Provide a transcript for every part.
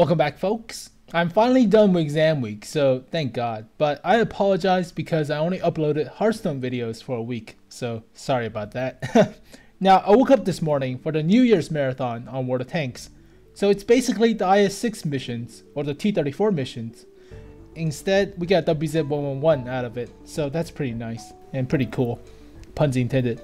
Welcome back, folks. I'm finally done with exam week, so thank God. But I apologize because I only uploaded Hearthstone videos for a week, so sorry about that. Now, I woke up this morning for the New Year's marathon on World of Tanks. So it's basically the IS-6 missions, or the T-34 missions. Instead, we got WZ-111 out of it, so that's pretty nice and pretty cool. Puns intended.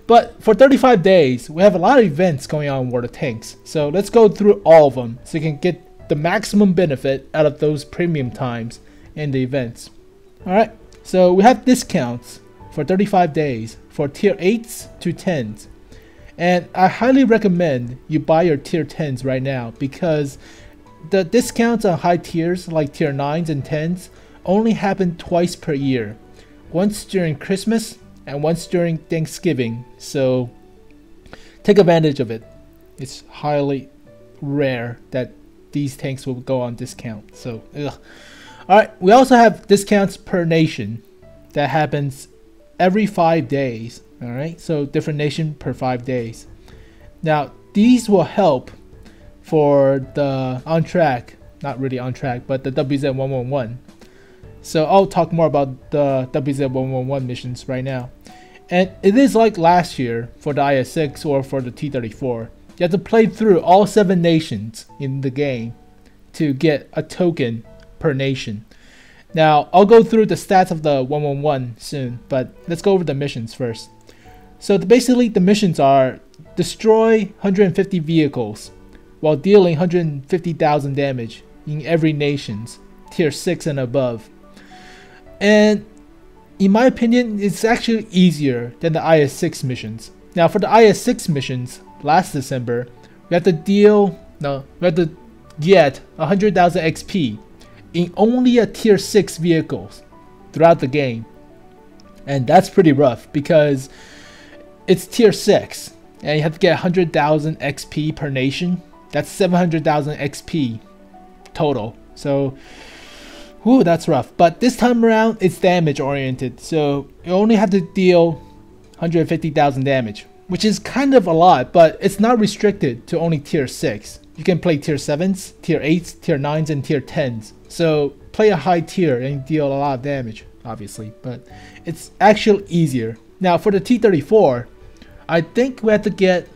But for 35 days, we have a lot of events going on in World of Tanks. So let's go through all of them so you can get the maximum benefit out of those premium times in the events. Alright, so we have discounts for 35 days for tier 8s to 10s. And I highly recommend you buy your tier 10s right now because the discounts on high tiers like tier 9s and 10s only happen twice per year. Once during Christmas and once during Thanksgiving, so take advantage of it. It's highly rare that these tanks will go on discount, so alright, we also have discounts per nation that happens every 5 days. Alright, so different nation per 5 days. Now these will help for the on track, not really on track, but the WZ-111. So I'll talk more about the WZ-111 missions right now. And it is like last year for the IS-6 or for the T-34. You have to play through all 7 nations in the game to get a token per nation. Now I'll go through the stats of the 111 soon, but let's go over the missions first. So basically the missions are destroy 150 vehicles while dealing 150,000 damage in every nation's tier 6 and above. And in my opinion, it's actually easier than the IS-6 missions. Now for the IS-6 missions, last December, we had to get 100,000 XP in only a tier 6 vehicles throughout the game. And that's pretty rough because it's tier 6 and you have to get 100,000 XP per nation. That's 700,000 XP total. So whew, that's rough. But this time around, it's damage oriented. So you only have to deal 150,000 damage, which is kind of a lot, but it's not restricted to only tier 6. You can play tier 7s, tier 8s, tier 9s, and tier 10s. So play a high tier and deal a lot of damage, obviously, but it's actually easier. Now for the T-34, I think we have to get,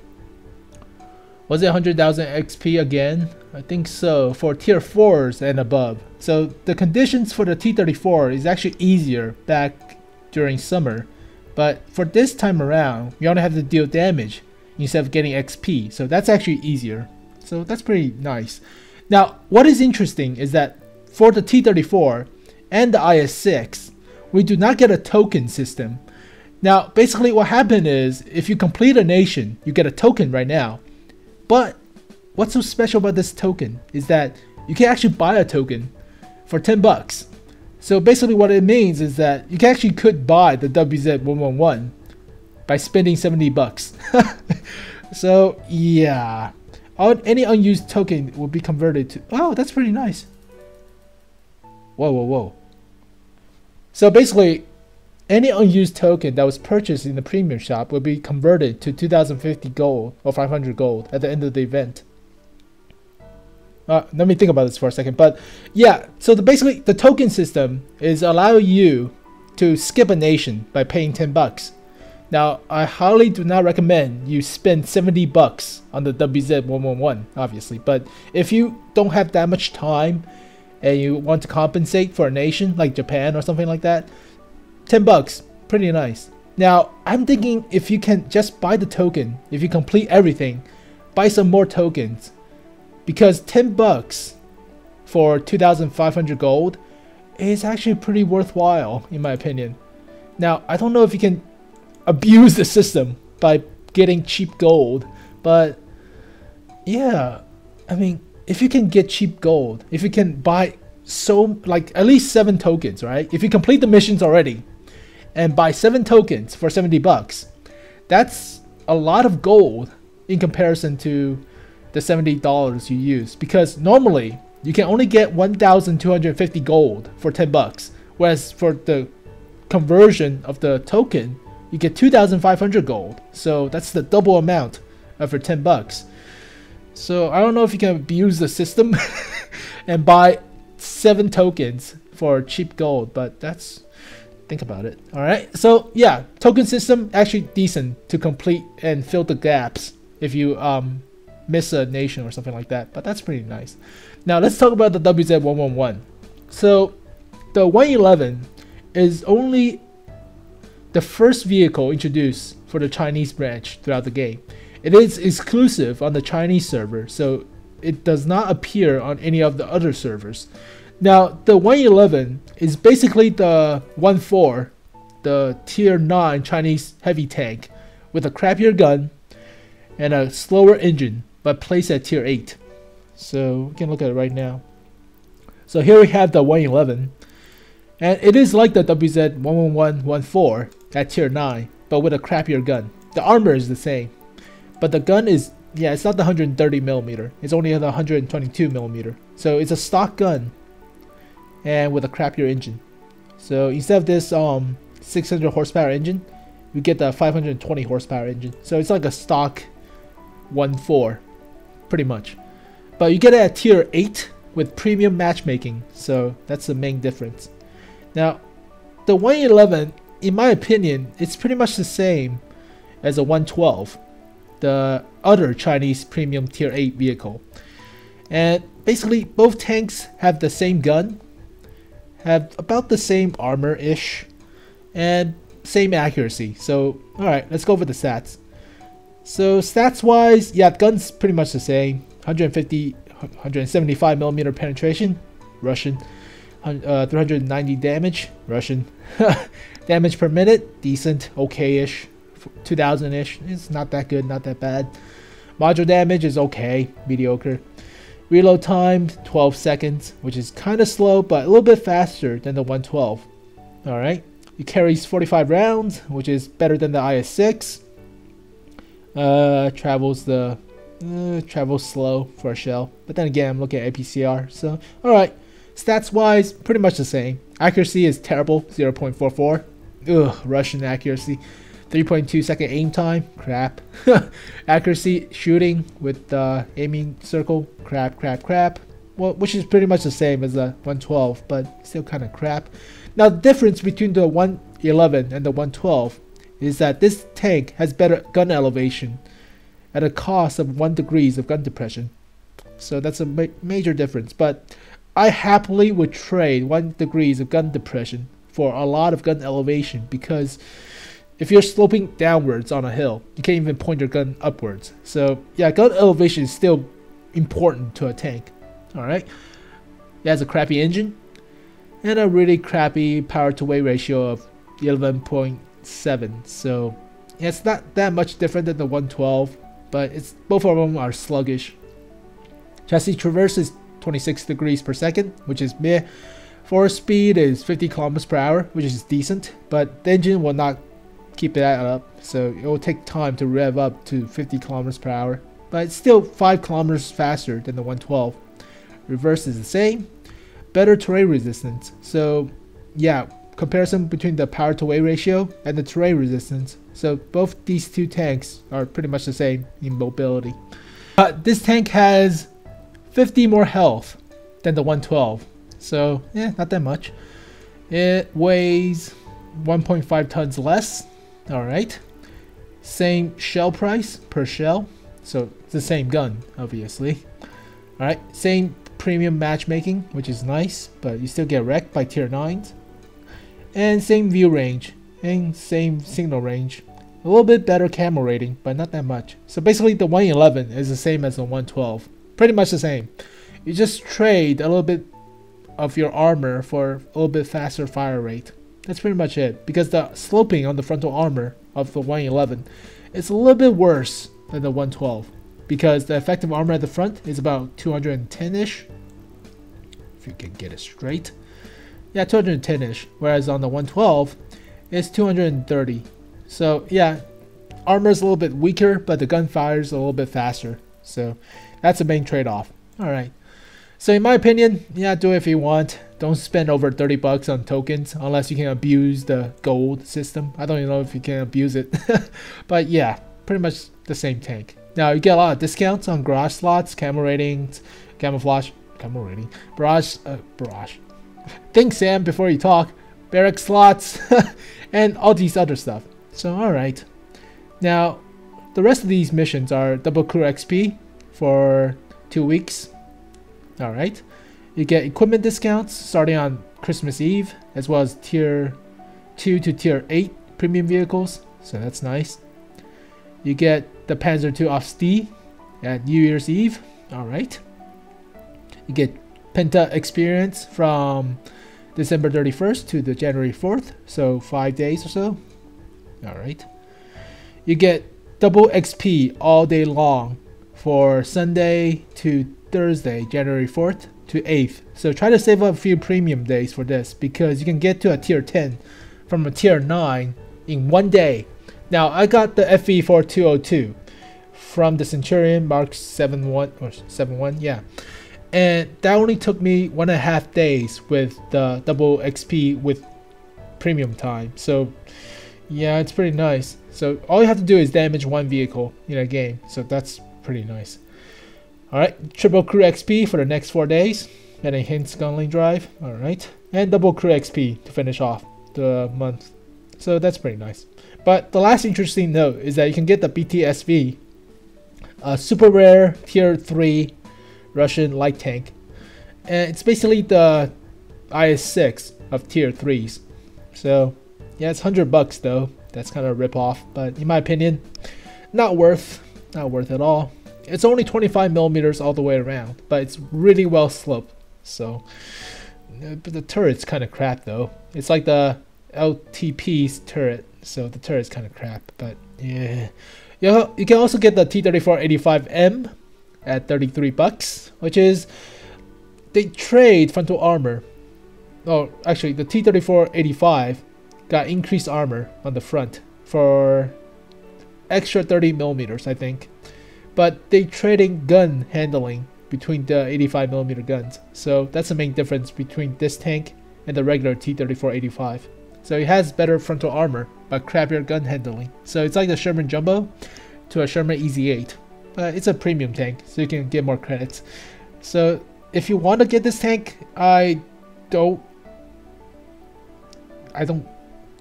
was it 100,000 XP again? I think so, for tier 4s and above. So the conditions for the T-34 is actually easier back during summer. But for this time around, we only have to deal damage instead of getting XP. So that's actually easier. So that's pretty nice. Now, what is interesting is that for the T-34 and the IS-6, we do not get a token system. Now, basically what happened is, if you complete a nation, you get a token right now. But what's so special about this token is that you can actually buy a token for 10 bucks. So basically what it means is that you actually could buy the WZ-111 by spending 70 bucks. So yeah, any unused token will be converted to, oh, that's pretty nice. Whoa. So basically, any unused token that was purchased in the premium shop will be converted to 2050 gold or 500 gold at the end of the event. Let me think about this for a second. But yeah, so basically the token system is allow you to skip a nation by paying 10 bucks. Now, I highly do not recommend you spend 70 bucks on the WZ-111, obviously. But if you don't have that much time and you want to compensate for a nation like Japan or something like that, 10 bucks, pretty nice. Now, I'm thinking if you can just buy the token, if you complete everything, buy some more tokens. Because 10 bucks for 2,500 gold is actually pretty worthwhile, in my opinion. Now, I don't know if you can abuse the system by getting cheap gold, but yeah, I mean, if you can get cheap gold, if you can buy at least 7 tokens, right? If you complete the missions already and buy 7 tokens for 70 bucks, that's a lot of gold in comparison to the $70 you use, because normally you can only get 1,250 gold for 10 bucks, whereas for the conversion of the token you get 2,500 gold. So that's the double amount for 10 bucks. So I don't know if you can abuse the system and buy 7 tokens for cheap gold, but that's, think about it. All right, so yeah, token system actually decent to complete and fill the gaps if you miss a nation or something like that, but that's pretty nice. Now let's talk about the WZ-111. So the 111 is only the first vehicle introduced for the Chinese branch throughout the game. It is exclusive on the Chinese server, so it does not appear on any of the other servers. Now, the 111 is basically the 1.4, the tier 9 Chinese heavy tank with a crappier gun and a slower engine, but placed at tier 8. So we can look at it right now. So here we have the 111, and it is like the WZ-111-1.4 at tier 9, but with a crappier gun. The armor is the same. But the gun is, yeah, it's not the 130mm. It's only the 122mm. So it's a stock gun and with a crappier engine. So instead of this 600 horsepower engine, you get the 520 horsepower engine. So it's like a stock 1.4, pretty much. But you get it at tier 8 with premium matchmaking. So that's the main difference. Now, the 111, in my opinion, it's pretty much the same as a 112. The other Chinese premium tier 8 vehicle. And basically both tanks have the same gun, have about the same armor-ish, and same accuracy. So alright, let's go over the stats. So stats wise, yeah, gun's pretty much the same. 150, 175mm penetration, Russian. 390 damage, Russian. Damage per minute, decent, okay-ish. 2000-ish, it's not that good, not that bad. Module damage is okay, mediocre. Reload time 12 seconds, which is kind of slow but a little bit faster than the 112. Alright, it carries 45 rounds, which is better than the IS-6. Travels slow for a shell, but then again I'm looking at APCR, so alright. Stats wise, pretty much the same. Accuracy is terrible, 0.44. Ugh, Russian accuracy. 3.2 second aim time, crap. Accuracy shooting with aiming circle, crap. Well, which is pretty much the same as the 112, but still kind of crap. Now the difference between the 111 and the 112 is that this tank has better gun elevation at a cost of 1 degrees of gun depression. So that's a major difference, but I happily would trade 1 degrees of gun depression for a lot of gun elevation, because if you're sloping downwards on a hill, you can't even point your gun upwards. So yeah, gun elevation is still important to a tank. Alright. It has a crappy engine and a really crappy power to weight ratio of 11.7. So yeah, it's not that much different than the 112, but it's both of them are sluggish. Chassis traverse is 26 degrees per second, which is meh. Forward speed is 50 kilometers per hour, which is decent, but the engine will not keep that up, so it will take time to rev up to 50 kilometers per hour, but it's still 5 kilometers faster than the 112. Reverse is the same. Better terrain resistance. So yeah, comparison between the power to weight ratio and the terrain resistance. So both these two tanks are pretty much the same in mobility. This tank has 50 more health than the 112. So yeah, not that much. It weighs 1.5 tons less. Alright. Same shell price per shell. So it's the same gun, obviously. Alright, same premium matchmaking, which is nice, but you still get wrecked by tier 9s. And same view range, and same signal range. A little bit better camera rating, but not that much. So basically the 111 is the same as the 112. Pretty much the same. You just trade a little bit of your armor for a little bit faster fire rate. That's pretty much it, because the sloping on the frontal armor of the 111 is a little bit worse than the 112, because the effective armor at the front is about 210-ish, if you can get it straight. Yeah, 210-ish, whereas on the 112 it's 230. So yeah, armor is a little bit weaker, but the gun fires a little bit faster. So that's the main trade-off. Alright, so in my opinion, yeah, do it if you want. Don't spend over 30 bucks on tokens unless you can abuse the gold system. I don't even know if you can abuse it. But yeah, pretty much the same tank. Now you get a lot of discounts on garage slots, camo ratings, camouflage, camo rating, barrage. Think, Sam, before you talk. Barrack slots, and all these other stuff. So alright. Now, the rest of these missions are double crew XP for 2 weeks. Alright. You get equipment discounts starting on Christmas Eve, as well as tier 2 to tier 8 premium vehicles. So that's nice. You get the Panzer II off Stee at New Year's Eve. Alright. You get Penta experience from December 31st to the January 4th, so 5 days or so. Alright. You get double XP all day long for Sunday to Thursday, January 4th to 8th. So try to save up a few premium days for this, because you can get to a tier 10 from a tier 9 in 1 day. Now I got the FE4202 from the Centurion Mark 71 or 71, yeah. And that only took me 1.5 days with the double XP with premium time. So yeah, it's pretty nice. So all you have to do is damage 1 vehicle in a game. So that's pretty nice. Alright, triple crew XP for the next 4 days. And a hint scuttling drive. Alright. And double crew XP to finish off the month. So that's pretty nice. But the last interesting note is that you can get the BTSV. A super rare tier 3 Russian light tank, and it's basically the IS-6 of tier 3s. So yeah, it's $100 though. That's kind of a rip-off, but in my opinion, not worth at all. It's only 25 millimeters all the way around, but it's really well sloped. So but the turret's kind of crap though. It's like the LTP's turret, so the turret's kind of crap. But yeah, you can also get the T-3485M at $33, which is, they trade frontal armor. Oh, actually the T-3485 got increased armor on the front for extra 30 millimeters, I think, but they trading gun handling between the 85 millimeter guns. So that's the main difference between this tank and the regular T-3485. So it has better frontal armor but crappier gun handling. So it's like the Sherman Jumbo to a Sherman EZ8. But it's a premium tank, so you can get more credits. So if you want to get this tank, I don't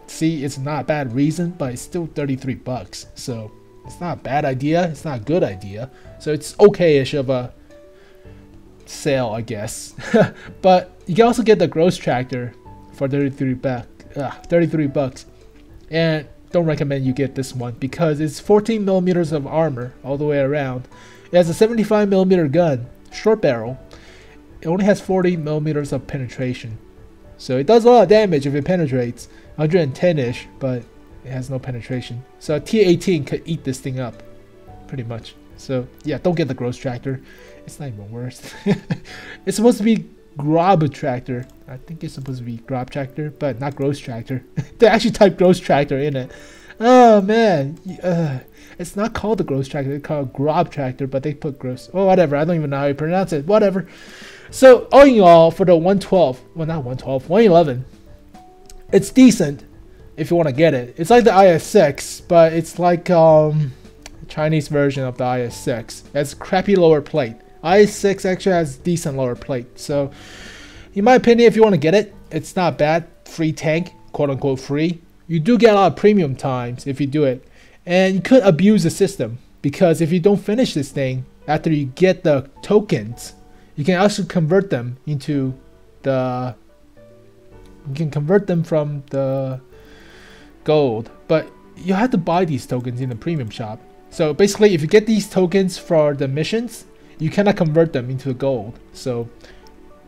see it's not a bad reason, but it's still $33. So it's not a bad idea, it's not a good idea. So it's okay-ish of a sale, I guess. But you can also get the Gross Tractor for $33. And don't recommend you get this one because it's 14 millimeters of armor all the way around. It has a 75 millimeter gun, short barrel. It only has 40 millimeters of penetration, so it does a lot of damage if it penetrates, 110-ish, but it has no penetration. So a T-18 could eat this thing up, pretty much. So yeah, don't get the Gross Tractor. It's not even worth. It's supposed to be Grob Tractor. I think it's supposed to be Grob Tractor, but not Gross Tractor. They actually type Gross Tractor in it. Oh man, it's not called the Gross Tractor. It's called Grob Tractor, but they put Gross. Oh, whatever. I don't even know how you pronounce it. Whatever. So all in all, for the 112, well not 112, 111, it's decent if you want to get it. It's like the IS-6, but it's like Chinese version of the IS-6. It has crappy lower plate. IS-6 actually has decent lower plate. So in my opinion, if you want to get it, it's not bad. Free tank, quote unquote free. You do get a lot of premium times if you do it. And you could abuse the system, because if you don't finish this thing after you get the tokens, you can actually convert them into the, you can convert them from the gold, but you have to buy these tokens in the premium shop. So basically, if you get these tokens for the missions, you cannot convert them into gold. So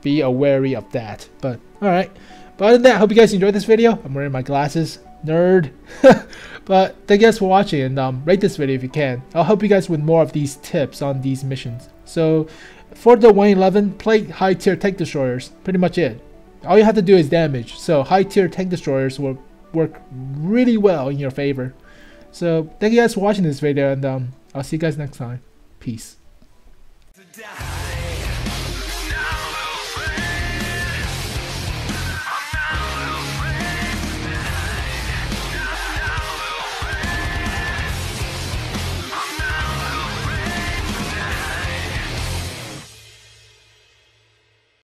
be wary of that. But alright. But other than that, I hope you guys enjoyed this video. I'm wearing my glasses. Nerd. But thank you guys for watching, and rate this video if you can. I'll help you guys with more of these tips on these missions. So for the 111, play high tier tank destroyers. Pretty much it. All you have to do is damage. So high tier tank destroyers will work really well in your favor. So thank you guys for watching this video, and I'll see you guys next time. Peace.